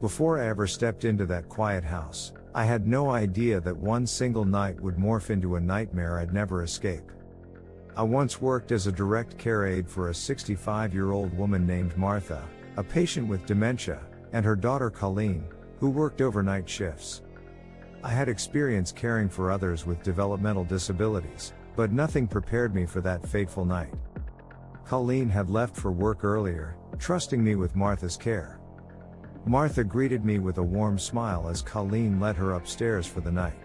Before I ever stepped into that quiet house, I had no idea that one single night would morph into a nightmare I'd never escape. I once worked as a direct care aide for a 65-year-old woman named Martha, a patient with dementia, and her daughter Colleen, who worked overnight shifts. I had experience caring for others with developmental disabilities, but nothing prepared me for that fateful night. Colleen had left for work earlier, trusting me with Martha's care. Martha greeted me with a warm smile as Colleen led her upstairs for the night.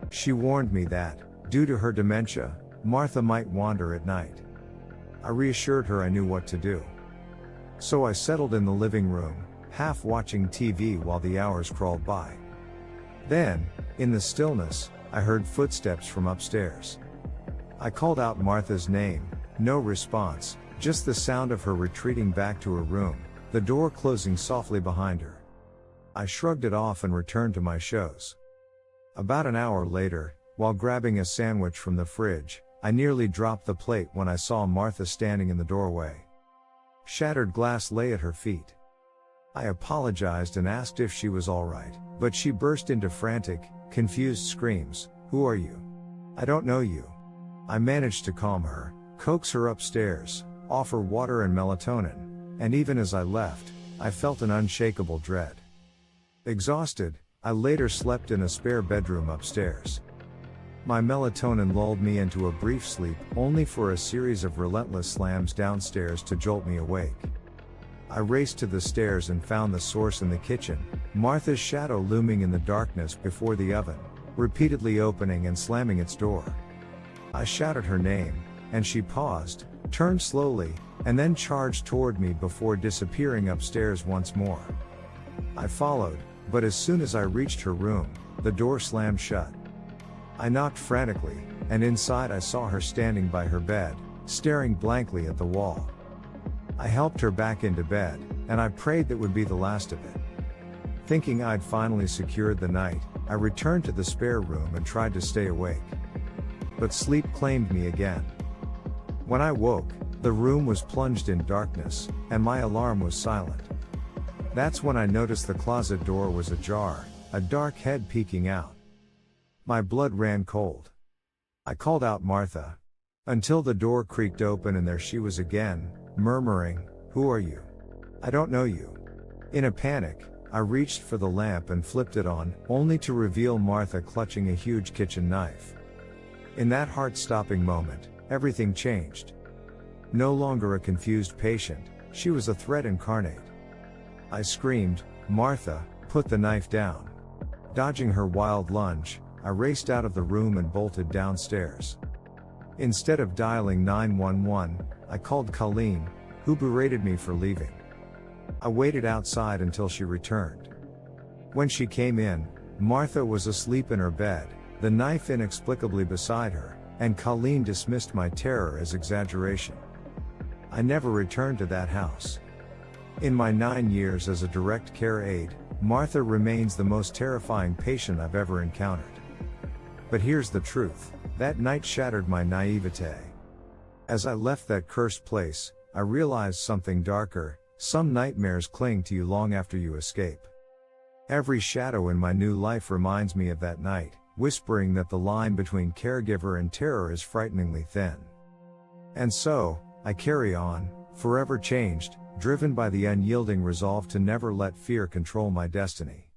She warned me that, due to her dementia, Martha might wander at night. I reassured her I knew what to do. So I settled in the living room, half watching TV while the hours crawled by. Then, in the stillness, I heard footsteps from upstairs. I called out Martha's name, no response, just the sound of her retreating back to her room, the door closing softly behind her. I shrugged it off and returned to my shows. About an hour later, while grabbing a sandwich from the fridge, I nearly dropped the plate when I saw Martha standing in the doorway. Shattered glass lay at her feet. I apologized and asked if she was all right, but she burst into frantic, confused screams. "Who are you? I don't know you." I managed to calm her, coax her upstairs, offer water and melatonin, and even as I left, I felt an unshakable dread. Exhausted, I later slept in a spare bedroom upstairs. My melatonin lulled me into a brief sleep, only for a series of relentless slams downstairs to jolt me awake. I raced to the stairs and found the source in the kitchen, Martha's shadow looming in the darkness before the oven, repeatedly opening and slamming its door. I shouted her name, and she paused, turned slowly, and then charged toward me before disappearing upstairs once more. I followed, but as soon as I reached her room, the door slammed shut. I knocked frantically, and inside I saw her standing by her bed, staring blankly at the wall. I helped her back into bed, and I prayed that would be the last of it. Thinking I'd finally secured the night, I returned to the spare room and tried to stay awake. But sleep claimed me again. When I woke, the room was plunged in darkness, and my alarm was silent. That's when I noticed the closet door was ajar, a dark head peeking out. My blood ran cold. I called out Martha, until the door creaked open and there she was again, murmuring, "Who are you? I don't know you." In a panic, I reached for the lamp and flipped it on, only to reveal Martha clutching a huge kitchen knife. In that heart-stopping moment, everything changed. No longer a confused patient, she was a threat incarnate. I screamed, "Martha, put the knife down." Dodging her wild lunge, I raced out of the room and bolted downstairs. Instead of dialing 911, I called Colleen, who berated me for leaving. I waited outside until she returned. When she came in, Martha was asleep in her bed, the knife inexplicably beside her, and Colleen dismissed my terror as exaggeration. I never returned to that house. In my 9 years as a direct care aide, Martha remains the most terrifying patient I've ever encountered. But here's the truth, that night shattered my naivete. As I left that cursed place, I realized something darker: some nightmares cling to you long after you escape. Every shadow in my new life reminds me of that night, whispering that the line between caregiver and terror is frighteningly thin. And so, I carry on, forever changed, driven by the unyielding resolve to never let fear control my destiny.